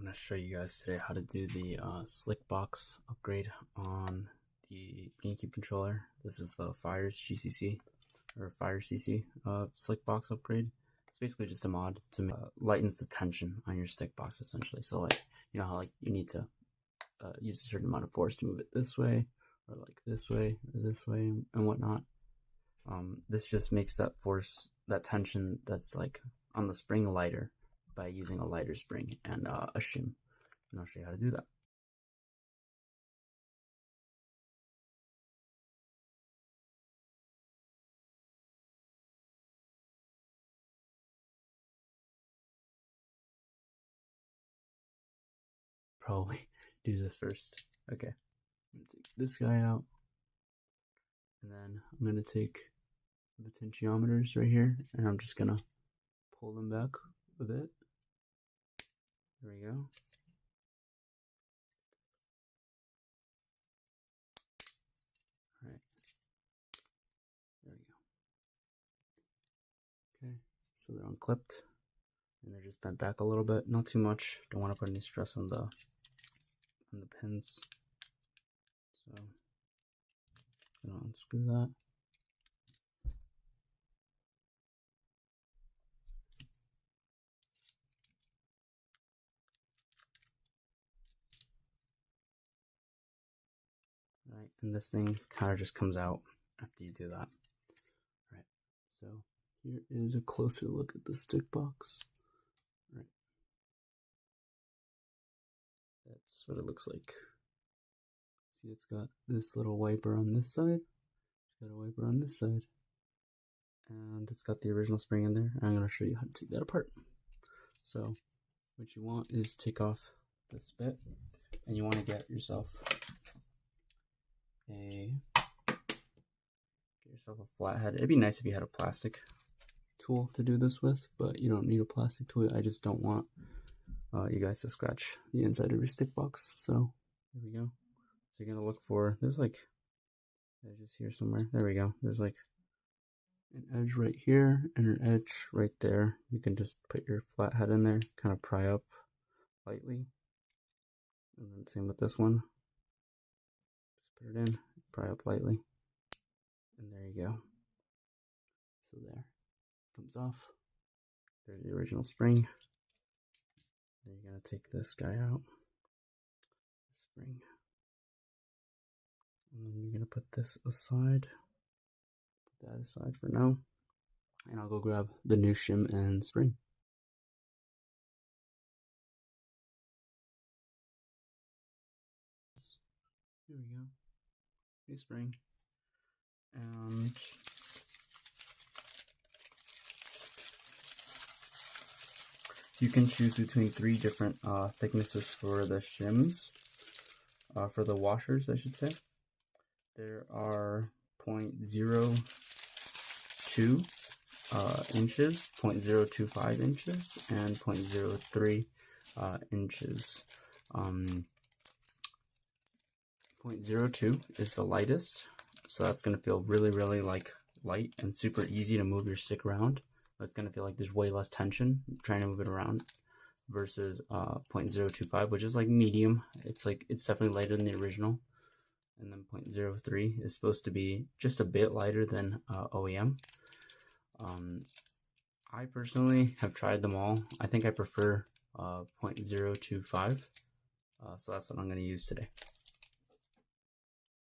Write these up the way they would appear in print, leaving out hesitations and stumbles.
I'm going to show you guys today how to do the Slickbox upgrade on the Gamecube controller. This is the Fires GCC or Fire CC Slickbox upgrade. It's basically just a mod to lightens the tension on your stickbox essentially. So like, you know how like you need to use a certain amount of force to move it this way or like this way or this way and whatnot. This just makes that force, that tension that's like on the spring lighter by using a lighter spring and a shim. And I'll show you how to do that. Probably do this first. Okay, I'm gonna take this guy out, and then I'm gonna take the tensiometers right here, and I'm just gonna pull them back a bit. There we go. All right, there we go. Okay, so they're unclipped, and they're just bent back a little bit, not too much. Don't want to put any stress on the pins. So I'm gonna unscrew that. Right, and this thing kind of just comes out after you do that. Right, so here is a closer look at the stick box. Right, that's what it looks like. See, it's got this little wiper on this side. It's got a wiper on this side, and it's got the original spring in there. I'm going to show you how to take that apart. So what you want is take off this bit, and you want to get yourself a flathead. It'd be nice if you had a plastic tool to do this with, but you don't need a plastic tool. I just don't want you guys to scratch the inside of your stick box. So there we go. So you're gonna look for, there's like edges here somewhere. There we go. There's like an edge right here and an edge right there. You can just put your flathead in there, kind of pry up lightly, and then same with this one. Just put it in, pry up lightly, and there you go. So there, comes off. There's the original spring. Then you're gonna take this guy out, the spring, and then you're gonna put this aside. Put that aside for now, and I'll go grab the new shim and spring. Here we go, new spring, and you can choose between 3 different thicknesses for the shims, for the washers, I should say. There are 0.02 inches, 0.025 inches, and 0.03 inches. 0.02 is the lightest, so that's going to feel really like light and super easy to move your stick around. It's going to feel like there's way less tension trying to move it around, versus 0.025, which is like medium. It's definitely lighter than the original. And then 0.03 is supposed to be just a bit lighter than OEM. I personally have tried them all. I think I prefer 0.025, so that's what I'm going to use today.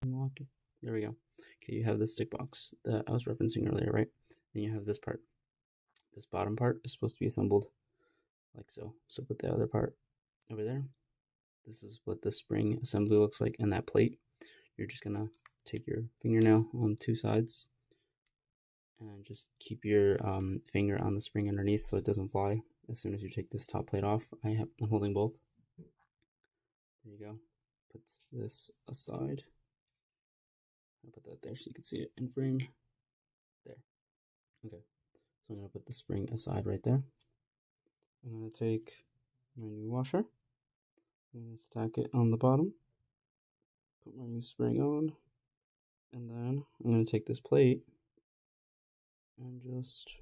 There we go. Okay, you have the stick box that I was referencing earlier, right? Then you have this part. This bottom part is supposed to be assembled like so. So put the other part over there. This is what the spring assembly looks like, and that plate. You're just gonna take your fingernail on 2 sides and just keep your finger on the spring underneath so it doesn't fly. As soon as you take this top plate off, I'm holding both. There you go. Put this aside. I'll put that there so you can see it in frame. There. Okay. So I'm going to put the spring aside right there. I'm going to take my new washer. I'm going to stack it on the bottom. Put my new spring on. And then I'm going to take this plate and just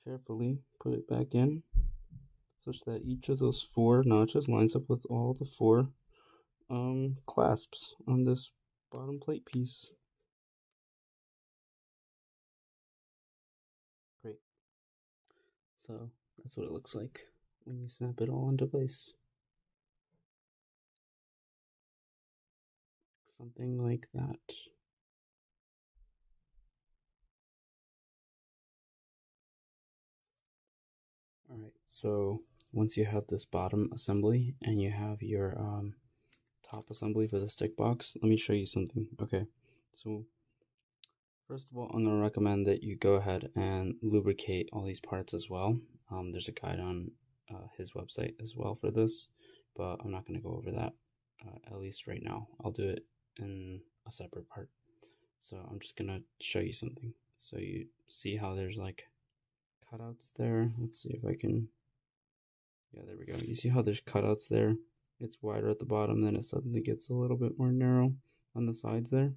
carefully put it back in. such that each of those 4 notches lines up with all the 4 clasps on this bottom plate piece. Great. So that's what it looks like when you snap it all into place. Something like that. Alright, so once you have this bottom assembly and you have your top assembly for the stick box, let me show you something. Okay, so first of all, I'm going to recommend that you go ahead and lubricate all these parts as well. There's a guide on his website as well for this, but I'm not going to go over that, at least right now. I'll do it in a separate part. So I'm just going to show you something. So you see how there's like cutouts there. Let's see if I can, yeah, there we go. You see how there's cutouts there? It's wider at the bottom, then it suddenly gets a little bit more narrow on the sides there.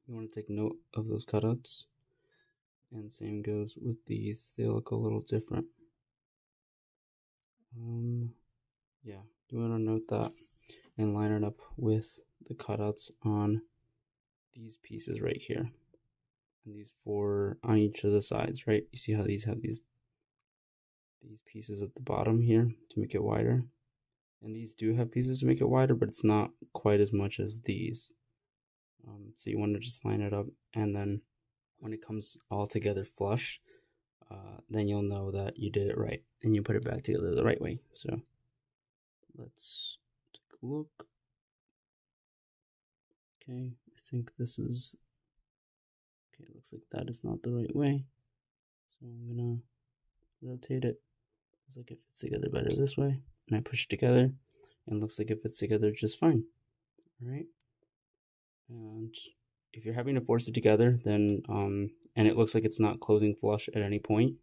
You want to take note of those cutouts. And same goes with these. They look a little different. Yeah, you want to note that and line it up with the cutouts on these pieces right here. And these 4 on each of the sides, right? You see how these have these pieces at the bottom here to make it wider. And these do have pieces to make it wider, but it's not quite as much as these. So you want to just line it up, and then when it comes all together flush, then you'll know that you did it right, and you put it back together the right way. So let's take a look. Okay, I think this is, okay, it looks like that is not the right way. So I'm gonna rotate it. Looks like it fits together better this way. And I push it together, and it looks like it fits together just fine. All right. And if you're having to force it together, then and it looks like it's not closing flush at any point,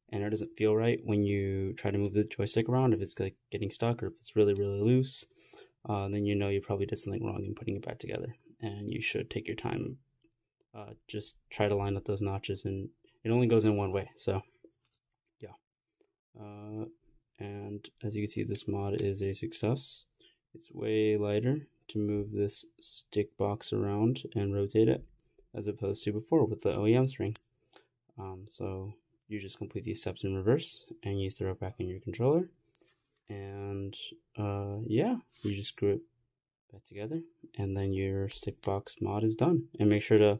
and it doesn't feel right when you try to move the joystick around, if it's like getting stuck or if it's really loose, then you know you probably did something wrong in putting it back together, and you should take your time. Just try to line up those notches, and it only goes in one way. So yeah, and as you can see, this mod is a success. It's way lighter to move this stick box around and rotate it, as opposed to before with the OEM spring. So you just complete these steps in reverse, and you throw it back in your controller, and yeah, you just screw it back together, and then your stick box mod is done. And make sure to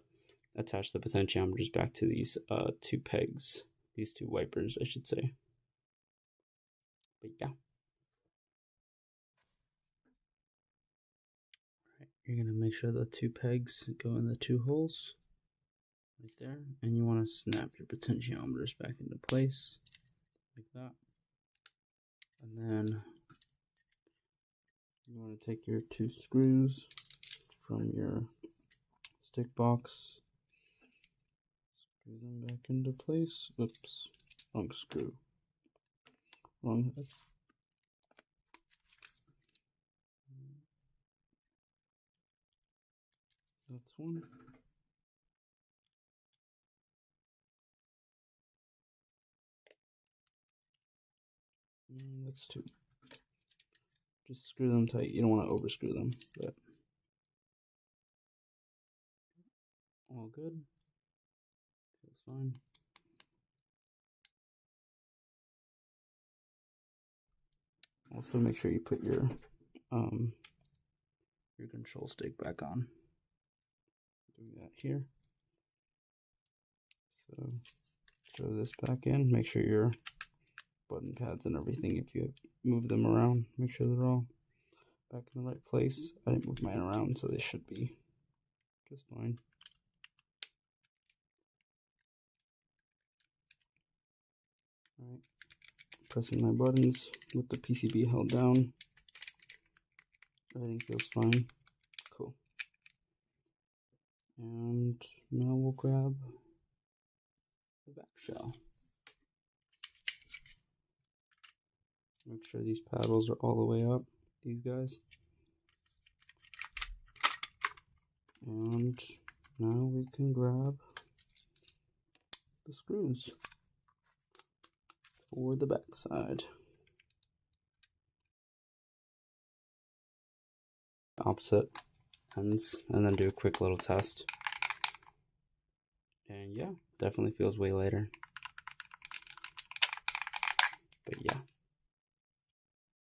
attach the potentiometers back to these 2 pegs, these 2 wipers, I should say. But yeah. You're going to make sure the 2 pegs go in the 2 holes right there, and you want to snap your potentiometers back into place like that. And then you want to take your 2 screws from your stick box, screw them back into place. Oops, wrong screw, wrong head. That's 1. And that's 2. Just screw them tight. You don't want to over screw them, but all good. Feels fine. Also, make sure you put your control stick back on. Do that here. So throw this back in. Make sure your button pads and everything, if you move them around, make sure they're all back in the right place. I didn't move mine around, so they should be just fine. Alright, pressing my buttons with the PCB held down. Everything feels fine. Cool. And now we'll grab the back shell. Make sure these paddles are all the way up, these guys. And now we can grab the screws for the back side. opposite ends and then do a quick little test. And yeah, definitely feels way lighter.